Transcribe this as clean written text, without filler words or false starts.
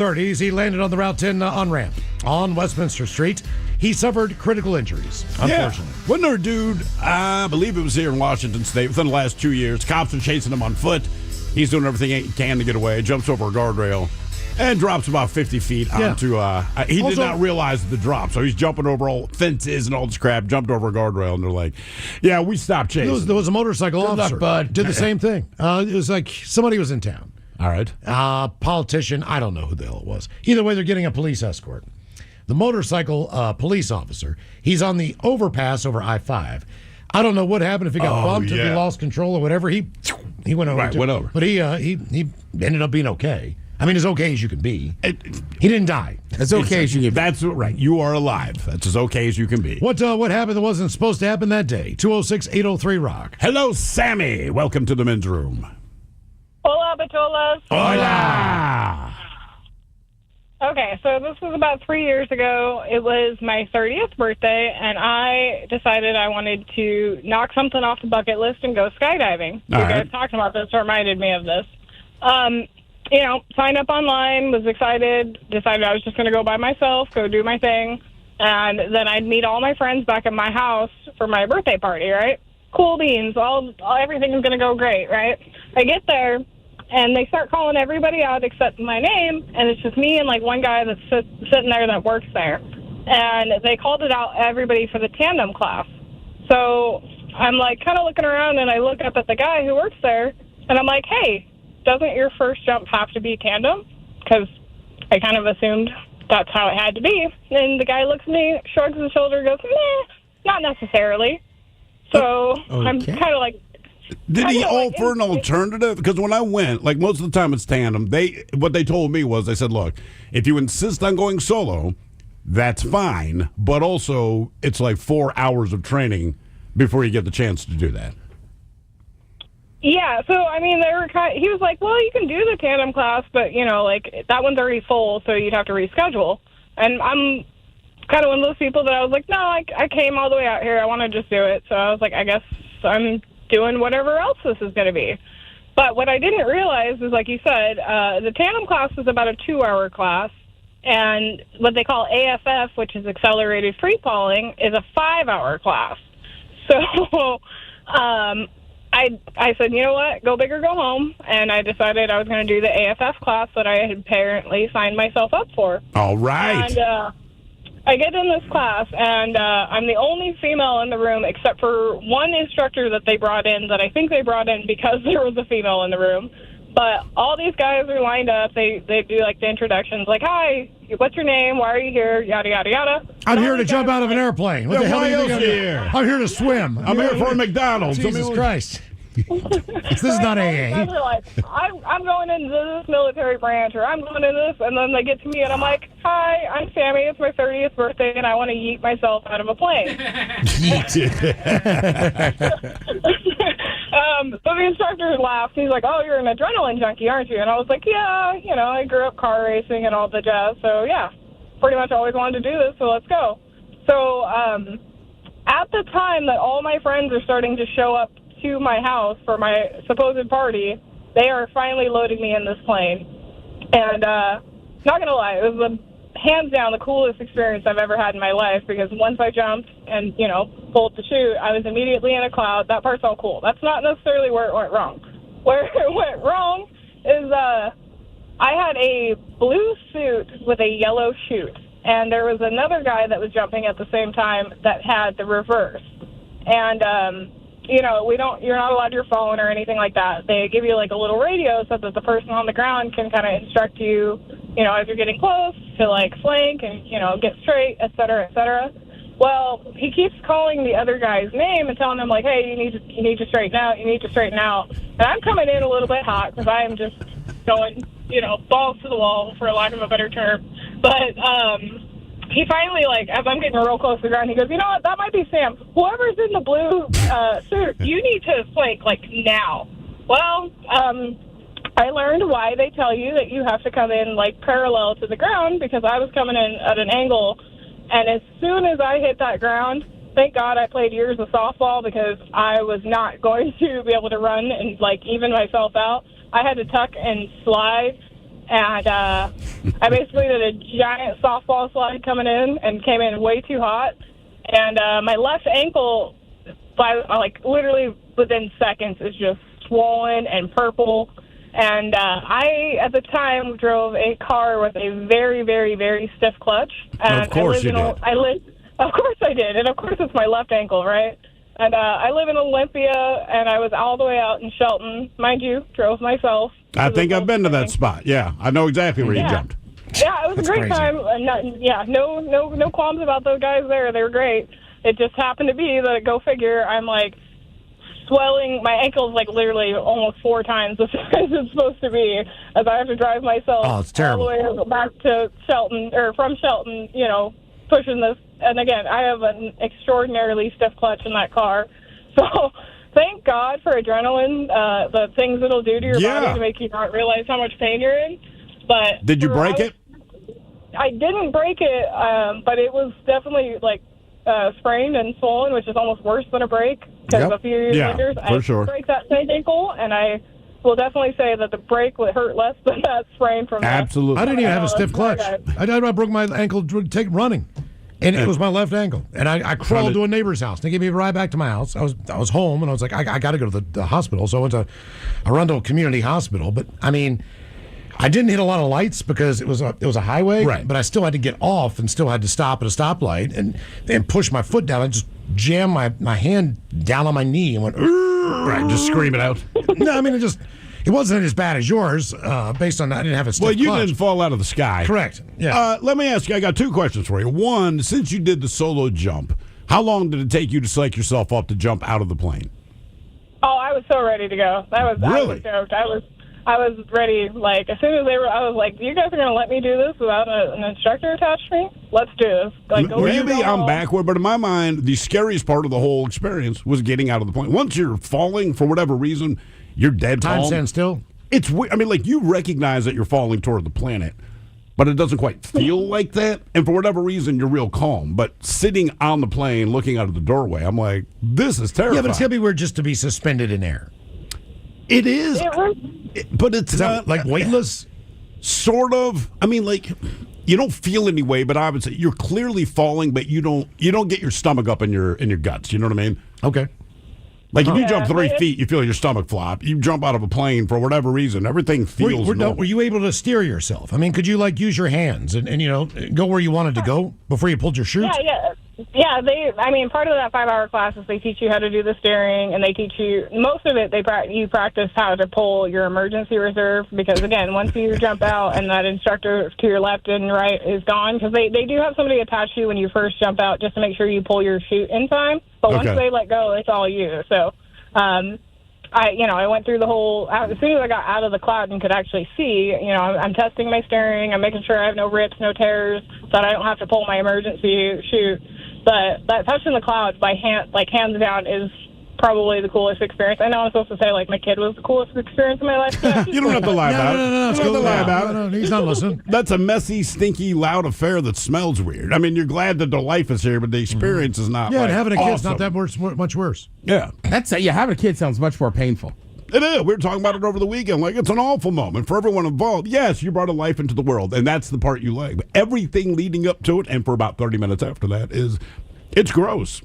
30s, he landed on the Route 10 on-ramp on Westminster Street. He suffered critical injuries, unfortunately. Yeah. Wasn't there a dude, I believe it was here in Washington State, within the last 2 years, cops are chasing him on foot. He's doing everything he can to get away, jumps over a guardrail, and drops about 50 feet onto, he did not realize the drop, so he's jumping over all fences and all this crap, jumped over a guardrail, and they're like, yeah, we stopped chasing. There was a motorcycle officer. Luck, bud. Did the same thing. It was like somebody was in town. All right. Politician, I don't know who the hell it was. Either way, they're getting a police escort. The motorcycle police officer, he's on the overpass over I-5. I don't know what happened, if he got bumped, if he lost control or whatever. He went over. Right, went over. But he ended up being okay. I mean, as okay as you can be. He didn't die. As okay as you can be. That's right. You are alive. That's as okay as you can be. What happened that wasn't supposed to happen that day? 206-803-ROCK. Hello, Sammy. Welcome to the men's room. Hola, Batolas. Hola. Okay, so this was about 3 years ago. It was my 30th birthday, and I decided I wanted to knock something off the bucket list and go skydiving. You guys talking about this reminded me of this. Signed up online, was excited, decided I was just going to go by myself, go do my thing, and then I'd meet all my friends back at my house for my birthday party, right? Cool beans, everything is going to go great, right? I get there, and they start calling everybody out except my name, and it's just me and, like, one guy that's sitting there that works there. And they called it out, everybody, for the tandem class. So I'm, like, kind of looking around, and I look up at the guy who works there, and I'm like, hey, doesn't your first jump have to be tandem? Because I kind of assumed that's how it had to be. And the guy looks at me, shrugs his shoulder, goes, not necessarily. So I'm kind of like... Did he offer an alternative? Because when I went, like most of the time it's tandem, what they told me was, they said, look, if you insist on going solo, that's fine, but also it's like 4 hours of training before you get the chance to do that. Yeah, so, I mean, he was like, well, you can do the tandem class, but, that one's already full, so you'd have to reschedule. And I'm kind of one of those people that I was like, no, I came all the way out here. I want to just do it. So I was like, I guess I'm doing whatever else this is going to be. But what I didn't realize is, like you said, the tandem class is about a 2-hour class, and what they call AFF, which is accelerated free falling, is a 5-hour class. So I said, you know what, go big or go home, and I decided I was going to do the AFF class that I had apparently signed myself up for. All right. And I get in this class, and I'm the only female in the room except for one instructor that they brought in, that I think they brought in because there was a female in the room. But all these guys are lined up. They do, like, the introductions, like, hi, what's your name? Why are you here? Yada, yada, yada. I'm here to jump out of an airplane. What the hell are you here? I'm here to swim. I'm here for a McDonald's. Jesus Christ. This is not AA. Like, I'm going into this military branch, or I'm going into this, and then they get to me, and I'm like, hi, I'm Sammy. It's my 30th birthday, and I want to yeet myself out of a plane. So the instructor laughed. He's like, oh, you're an adrenaline junkie, aren't you? And I was like, yeah, I grew up car racing and all the jazz, so yeah, pretty much always wanted to do this, so let's go. So at the time that all my friends are starting to show up to my house for my supposed party, they are finally loading me in this plane. And not going to lie, it was hands down the coolest experience I've ever had in my life, because once I jumped and, pulled the chute, I was immediately in a cloud. That part's all cool. That's not necessarily where it went wrong. Where it went wrong is I had a blue suit with a yellow chute, and there was another guy that was jumping at the same time that had the reverse. And you're not allowed your phone or anything like that. They give you like a little radio so that the person on the ground can kind of instruct you, as you're getting close to like flank and, get straight, et cetera, et cetera. Well, he keeps calling the other guy's name and telling him like, hey, you need to straighten out. You need to straighten out. And I'm coming in a little bit hot because I am just going, balls to the wall, for lack of a better term. But, he finally, as I'm getting real close to the ground, he goes, you know what, that might be Sam. Whoever's in the blue suit, you need to flank, now. Well, I learned why they tell you that you have to come in, parallel to the ground, because I was coming in at an angle, and as soon as I hit that ground, thank God I played years of softball, because I was not going to be able to run and, even myself out. I had to tuck and slide, and I basically did a giant softball slide coming in and came in way too hot. And my left ankle, literally within seconds, is just swollen and purple. And I, at the time, drove a car with a very, very, very stiff clutch. And of course you did. Of course I did. And of course it's my left ankle, right? And I live in Olympia, and I was all the way out in Shelton. Mind you, drove myself. I think I've been to that spot. Yeah, I know exactly where you jumped. Yeah, it was a great crazy. time. No qualms about those guys there. They were great. It just happened to be that, go figure, I'm like swelling. My ankle's like literally almost 4 times the size it's supposed to be, as I have to drive myself Oh, it's terrible. all the way back to Shelton, or from Shelton, pushing this. And again, I have an extraordinarily stiff clutch in that car. So thank God for adrenaline, the things it'll do to your body to make you not realize how much pain you're in. But did you break it? I didn't break it, but it was definitely sprained and swollen, which is almost worse than a break. Because a few years later, I break that same ankle, and I will definitely say that the break would hurt less than that sprain from Absolutely. I didn't even have a stiff clutch. I broke my ankle running. And it was my left ankle. And I crawled to a neighbor's house. They gave me a ride back to my house. I was home, and I was like, I got to go to the hospital. So I went to Arundel Community Hospital. But, I mean, I didn't hit a lot of lights because it was a highway. Right. But I still had to get off and still had to stop at a stoplight and push my foot down. I just jammed my hand down on my knee and went, Right, just scream it out. No, I mean, it wasn't as bad as yours, based on I didn't have a stiff clutch. Well, you didn't fall out of the sky. Correct. Yeah. Let me ask you, I got 2 questions for you. One, since you did the solo jump, how long did it take you to psych yourself up to jump out of the plane? Oh, I was so ready to go. I was stoked. I was ready. Like, as soon as I was like, you guys are going to let me do this without an instructor attached to me? Let's do this. Like, I'm backward, but in my mind, the scariest part of the whole experience was getting out of the plane. Once you're falling, for whatever reason, you're dead Time calm. stands still. It's weird. I mean, like, you recognize that you're falling toward the planet, but it doesn't quite feel like that. And for whatever reason, you're real calm. But sitting on the plane, looking out of the doorway, I'm like, this is terrifying. Yeah, but it's going to be weird just to be suspended in air. It is. But it's not like weightless? Sort of. I mean, like, you don't feel any way, but I would say you're clearly falling, but you don't get your stomach up in your guts. You know what I mean? Okay. Like, if you jump 3 feet, you feel your stomach flop. You jump out of a plane for whatever reason, everything feels normal. Were you able to steer yourself? I mean, could you, use your hands and go where you wanted to go before you pulled your chute? Yeah, part of that 5-hour class is they teach you how to do the steering, and they teach you, most of it, you practice how to pull your emergency reserve, because, again, once you jump out and that instructor to your left and right is gone, because they do have somebody attached to you when you first jump out just to make sure you pull your chute in time, but once they let go, it's all you. So, I went through the whole, as soon as I got out of the cloud and could actually see, I'm testing my steering, I'm making sure I have no rips, no tears, so that I don't have to pull my emergency chute. But that touching the clouds by hand, hands down, is probably the coolest experience. I know I'm supposed to say, my kid was the coolest experience of my life. You don't have to lie about it. No, you don't have to lie about it. No, he's not listening. That's a messy, stinky, loud affair that smells weird. I mean, you're glad that the life is here, but the experience is not. Yeah, and having a kid's awesome. not that much worse. Yeah, having a kid sounds much more painful. It is. We were talking about it over the weekend. It's an awful moment for everyone involved. Yes, you brought a life into the world, and that's the part you like. But everything leading up to it, and for about 30 minutes after that, it's gross.